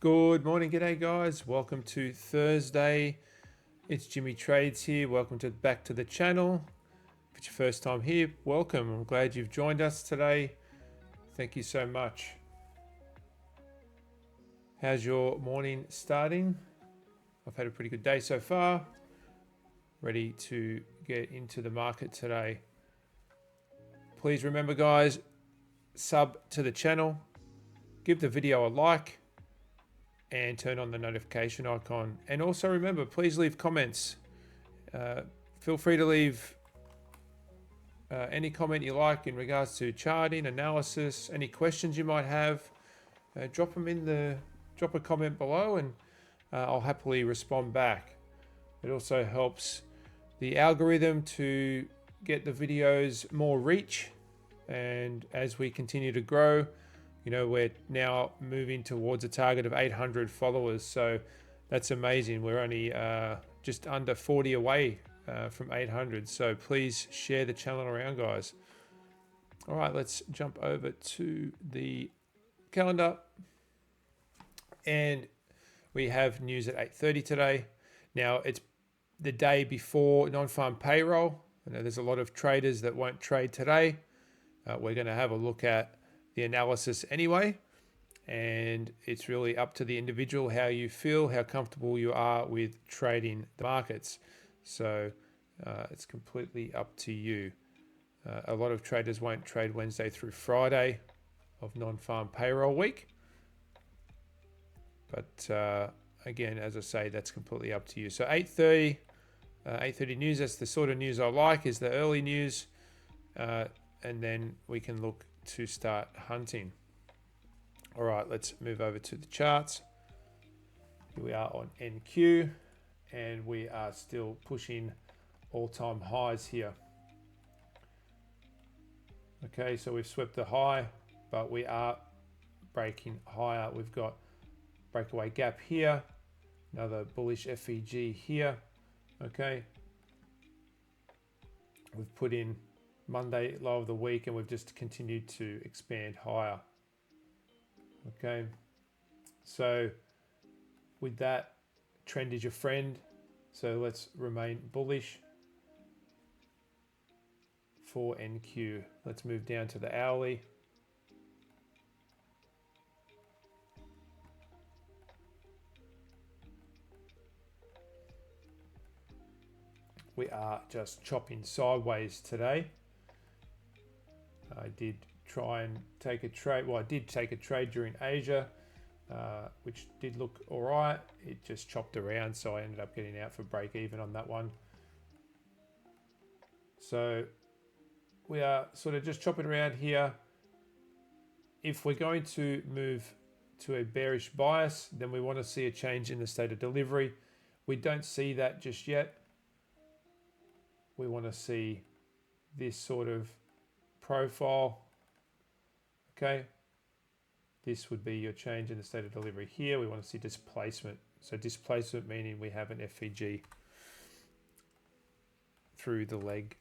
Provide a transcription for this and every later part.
Good morning, g'day guys. Welcome to Thursday. It's Jimmy Trades here. Welcome back to the channel. If it's your first time here, welcome. I'm glad you've joined us today. Thank you so much. How's your morning starting? I've had a pretty good day so far. Ready to get into the market today. Please remember, guys, sub to the channel, give the video a like, and turn on the notification icon. And also remember, please leave comments. Feel free to leave any comment you like in regards to charting, analysis, any questions you might have. Drop a comment below, and I'll happily respond back. It also helps the algorithm to get the videos more reach, and as we continue to grow, you know, we're now moving towards a target of 800 followers, so that's amazing. We're only just under 40 away from 800, so please share the channel around, guys. All right, let's jump over to the calendar, and we have news at 8:30 today. Now, it's the day before non-farm payroll. I know there's a lot of traders that won't trade today. We're going to have a look at the analysis anyway, and it's really up to the individual how you feel, how comfortable you are with trading the markets. So it's completely up to you. A lot of traders won't trade Wednesday through Friday of non-farm payroll week, but again, as I say, that's completely up to you. So 8:30 news, that's the sort of news I like, is the early news, and then we can look to start hunting. All right, let's move over to the charts. Here we are on NQ, and we are still pushing all-time highs here. Okay, so we've swept the high, but we are breaking higher. We've got breakaway gap here, another bullish FEG here. Okay, we've put in Monday low of the week, and we've just continued to expand higher. Okay, so with that, trend is your friend, so let's remain bullish for NQ. Let's move down to the hourly. We are just chopping sideways today. I did try and take a trade. Well, I did take a trade during Asia, which did look all right. It just chopped around, so I ended up getting out for break even on that one. So we are sort of just chopping around here. If we're going to move to a bearish bias, then we want to see a change in the state of delivery. We don't see that just yet. We want to see this sort of profile. Okay, this would be your change in the state of delivery here. We want to see displacement. So displacement meaning we have an FEG through the leg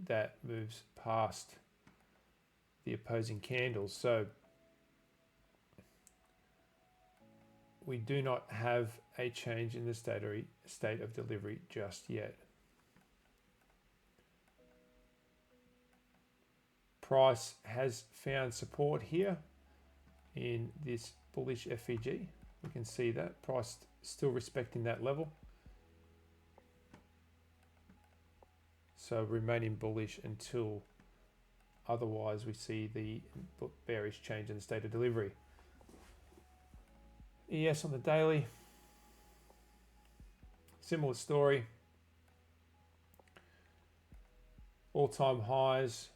that moves past the opposing candles. So we do not have a change in the state of delivery just yet. Price has found support here in this bullish FEG. We can see that price still respecting that level. So remaining bullish until otherwise we see the bearish change in the state of delivery. ES on the daily, similar story. All-time highs.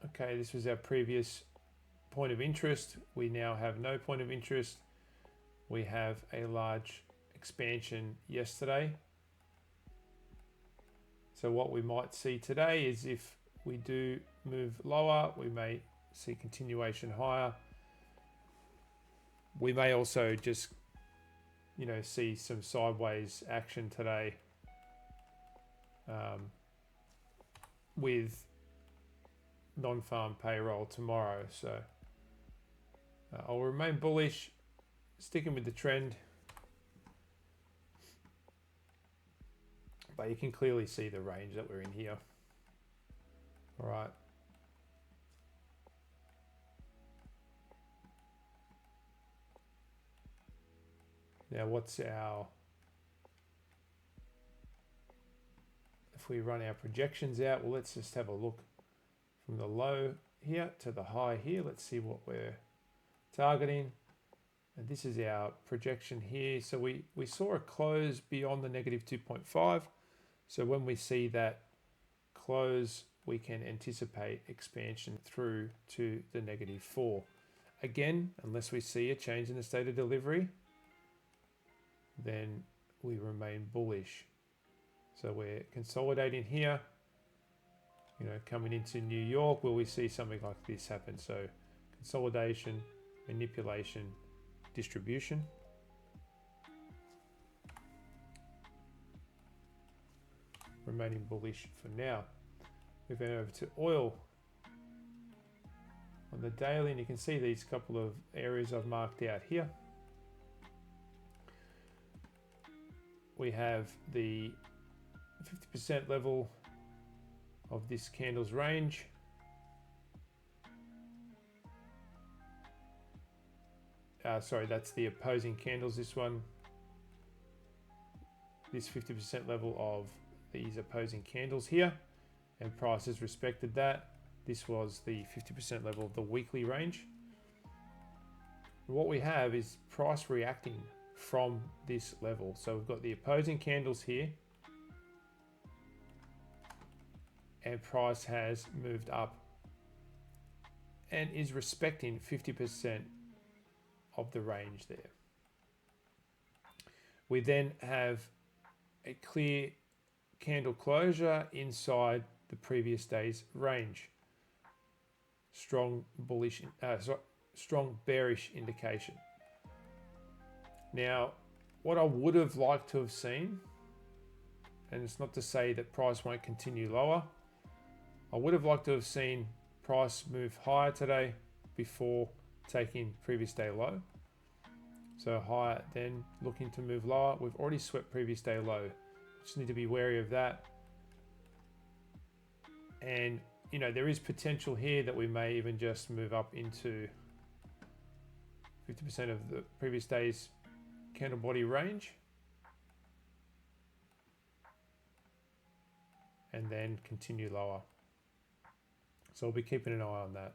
Okay, this was our previous point of interest. We now have no point of interest. We have a large expansion yesterday. So what we might see today is if we do move lower, we may see continuation higher. We may also just, you know, see some sideways action today with non-farm payroll tomorrow. So I'll remain bullish, sticking with the trend. But you can clearly see the range that we're in here. All right. Now what's our, if we run our projections out, well, let's just have a look from the low here to the high here. Let's see what we're targeting. And this is our projection here. So we saw a close beyond the negative 2.5. So when we see that close, we can anticipate expansion through to the negative 4. Again, unless we see a change in the state of delivery, then we remain bullish. So we're consolidating here, you know, coming into New York, will we see something like this happen? So consolidation, manipulation, distribution. Remaining bullish for now. Moving over to oil on the daily, and you can see these couple of areas I've marked out here. We have the 50% level of this candle's range. Sorry, that's the opposing candles, this one. This 50% level of these opposing candles here, and price has respected that. This was the 50% level of the weekly range. What we have is price reacting from this level. So we've got the opposing candles here, and price has moved up and is respecting 50% of the range there. We then have a clear candle closure inside the previous day's range. Strong bullish, strong bearish indication. Now, what I would have liked to have seen, and it's not to say that price won't continue lower, I would have liked to have seen price move higher today before taking previous day low. So higher, then looking to move lower. We've already swept previous day low. Just need to be wary of that. And you know, there is potential here that we may even just move up into 50% of the previous day's candle body range, and then continue lower. So I'll be keeping an eye on that.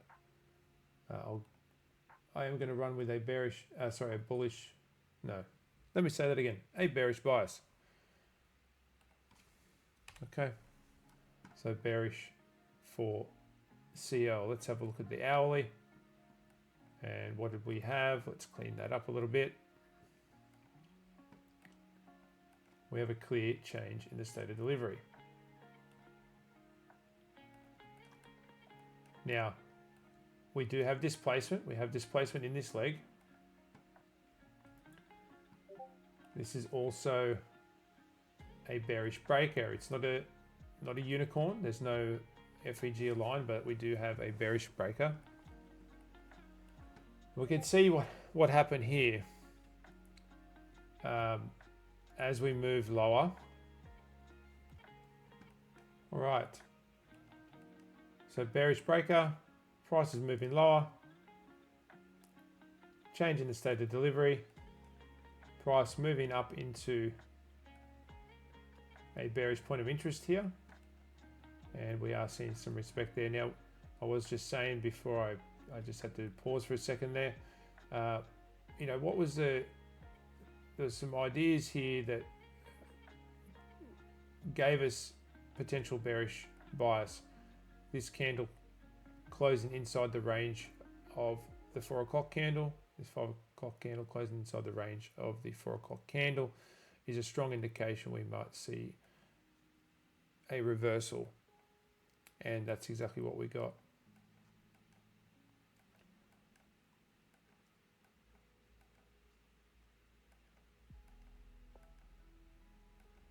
I am going to run with a bearish, sorry, a bullish, no, let me say that again, a bearish bias. Okay, so bearish for CL. Let's have a look at the hourly. And what did we have? Let's clean that up a little bit. We have a clear change in the state of delivery. Now, we do have displacement. We have displacement in this leg. This is also a bearish breaker. It's not a unicorn. There's no FEG aligned, but we do have a bearish breaker. We can see what happened here as we move lower. All right. So bearish breaker, price is moving lower. Change in the state of delivery. Price moving up into a bearish point of interest here. And we are seeing some respect there. Now, I was just saying before I just had to pause for a second there. You know, what was there's some ideas here that gave us potential bearish bias. This candle closing inside the range of the 4 o'clock candle, this 5 o'clock candle closing inside the range of the 4 o'clock candle is a strong indication we might see a reversal. And that's exactly what we got.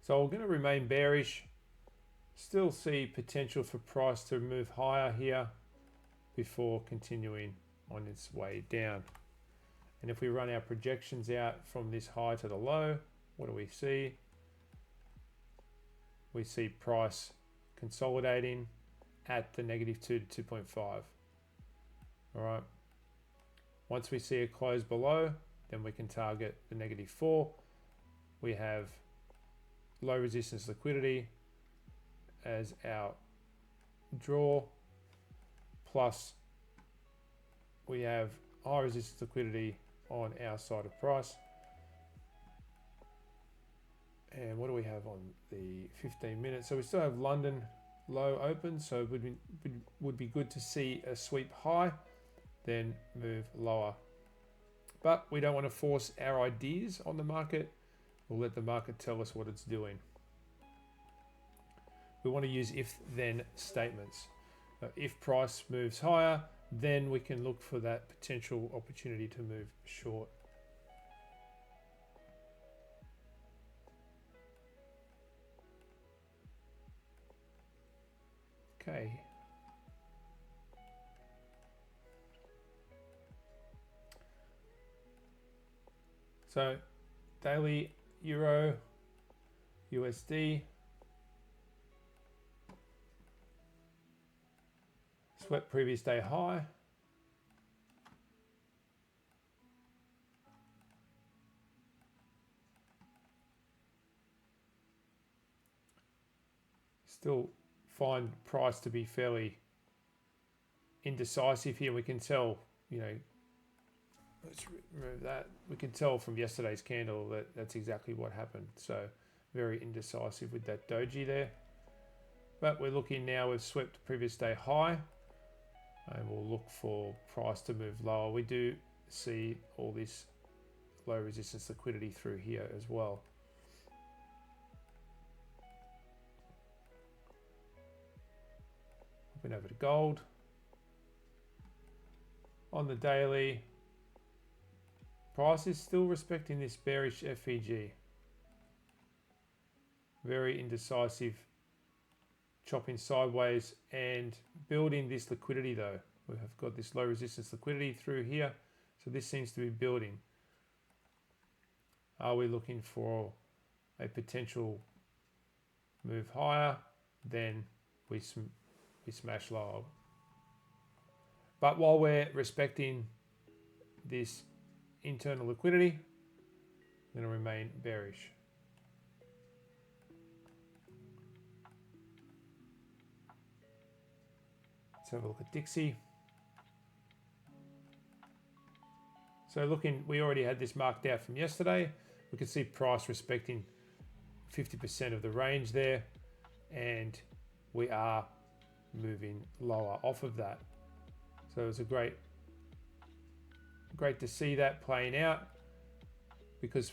So we're going to remain bearish. Still see potential for price to move higher here before continuing on its way down. And if we run our projections out from this high to the low, what do we see? We see price consolidating at the -2 to 2.5. All right. Once we see a close below, then we can target the -4. We have low resistance liquidity as our draw, plus we have high resistance liquidity on our side of price. And what do we have on the 15 minutes? So we still have London low open, so it would be good to see a sweep high, then move lower. But we don't want to force our ideas on the market. We'll let the market tell us what it's doing. We want to use if-then statements. If price moves higher, then we can look for that potential opportunity to move short. Okay. So daily Euro, USD, swept previous day high. Still find price to be fairly indecisive here. We can tell, you know, let's remove that. We can tell from yesterday's candle that that's exactly what happened. So very indecisive with that doji there. But we're looking now, we've swept previous day high, and we'll look for price to move lower. We do see all this low resistance liquidity through here as well. Hopping over to gold. On the daily, price is still respecting this bearish FEG. Very indecisive, chopping sideways and building this liquidity though. We have got this low resistance liquidity through here. So this seems to be building. Are we looking for a potential move higher? Then we smash lower. But while we're respecting this internal liquidity, I'm going to remain bearish. Let's have a look at Dixie. So looking, we already had this marked out from yesterday. We can see price respecting 50% of the range there, and we are moving lower off of that. So it was a great to see that playing out, because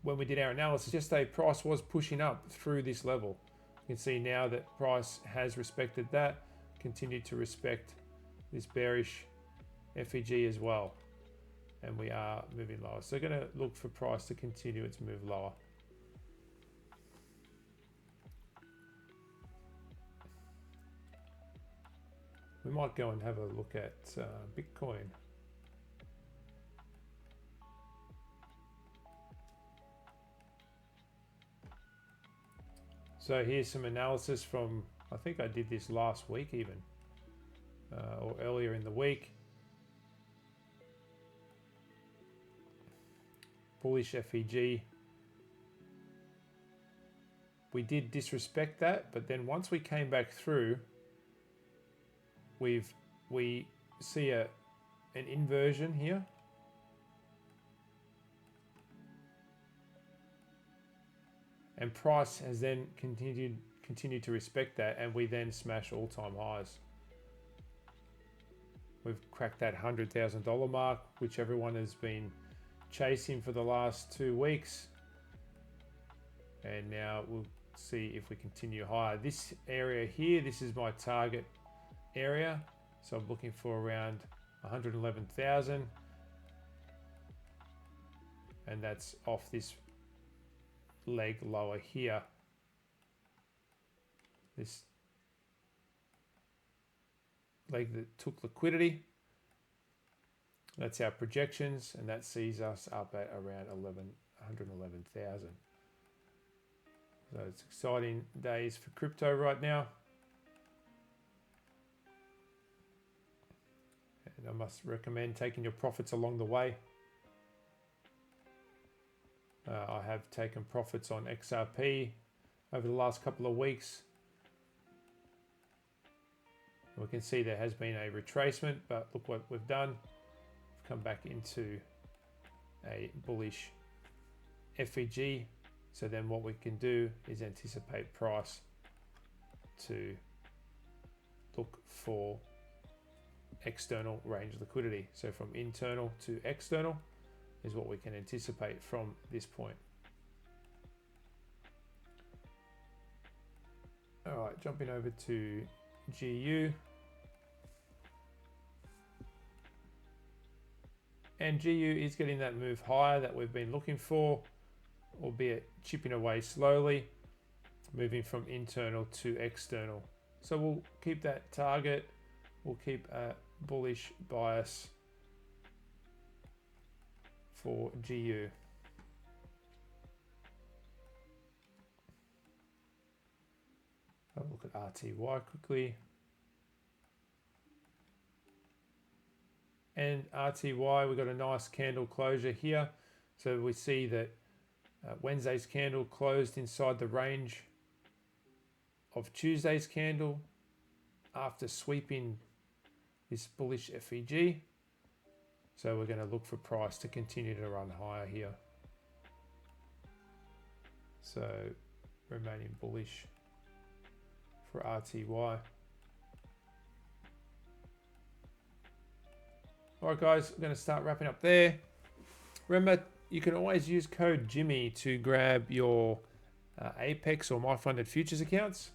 when we did our analysis yesterday, price was pushing up through this level. You can see now that price has respected that, continued to respect this bearish FEG as well, and we are moving lower. So we're going to look for price to continue its move lower. We might go and have a look at Bitcoin. So here's some analysis from, I think I did this last week even, or earlier in the week. Bullish FEG. We did disrespect that, but then once we came back through, we see an inversion here. And price has then continued to respect that, and we then smash all-time highs. We've cracked that $100,000 mark, which everyone has been chasing for the last 2 weeks. And now we'll see if we continue higher. This area here, this is my target area. So I'm looking for around 111,000. And that's off this leg lower here. This leg that took liquidity. That's our projections, and that sees us up at around 111,000. So it's exciting days for crypto right now. And I must recommend taking your profits along the way. I have taken profits on XRP over the last couple of weeks. We can see there has been a retracement, but look what we've done. We've come back into a bullish FEG. So then what we can do is anticipate price to look for external range liquidity. So from internal to external is what we can anticipate from this point. All right, jumping over to GU. And GU is getting that move higher that we've been looking for, albeit chipping away slowly, moving from internal to external. So we'll keep that target. We'll keep a bullish bias for GU. Have a look at RTY quickly. And RTY, we've got a nice candle closure here. So we see that Wednesday's candle closed inside the range of Tuesday's candle after sweeping this bullish FEG. So we're going to look for price to continue to run higher here. So remaining bullish for RTY. All right, guys, I'm going to start wrapping up there. Remember, you can always use code Jimmy to grab your Apex or My Funded Futures accounts.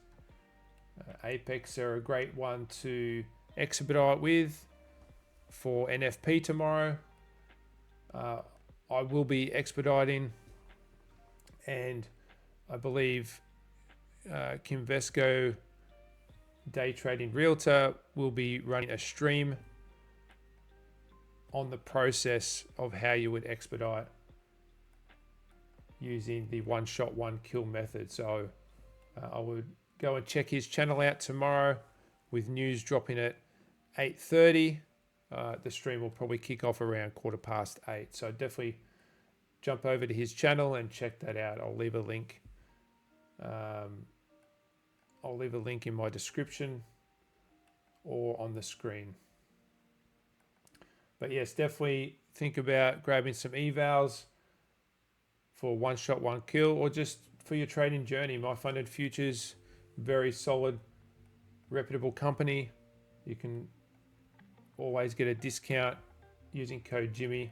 Apex are a great one to expedite with for NFP tomorrow. I will be expediting, and I believe Kimvesco Day Trading Realtor will be running a stream on the process of how you would expedite using the one shot, one kill method. So I would go and check his channel out tomorrow with news dropping at 8:30. The stream will probably kick off around 8:15. So definitely jump over to his channel and check that out. I'll leave a link. I'll leave a link in my description or on the screen. But yes, definitely think about grabbing some evals for one shot, one kill, or just for your trading journey. My Funded Futures, very solid, reputable company. You can always get a discount using code Jimmy.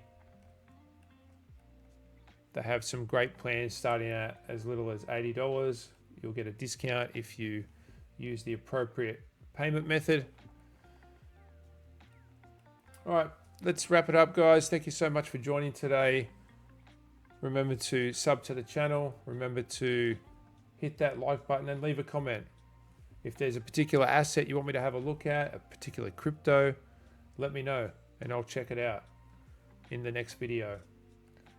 They have some great plans starting at as little as $80. You'll get a discount if you use the appropriate payment method. All right, let's wrap it up, guys. Thank you so much for joining today. Remember to sub to the channel. Remember to hit that like button and leave a comment. If there's a particular asset you want me to have a look at, a particular crypto, let me know and I'll check it out in the next video.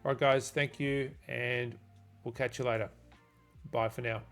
All right, guys, thank you, and we'll catch you later. Bye for now.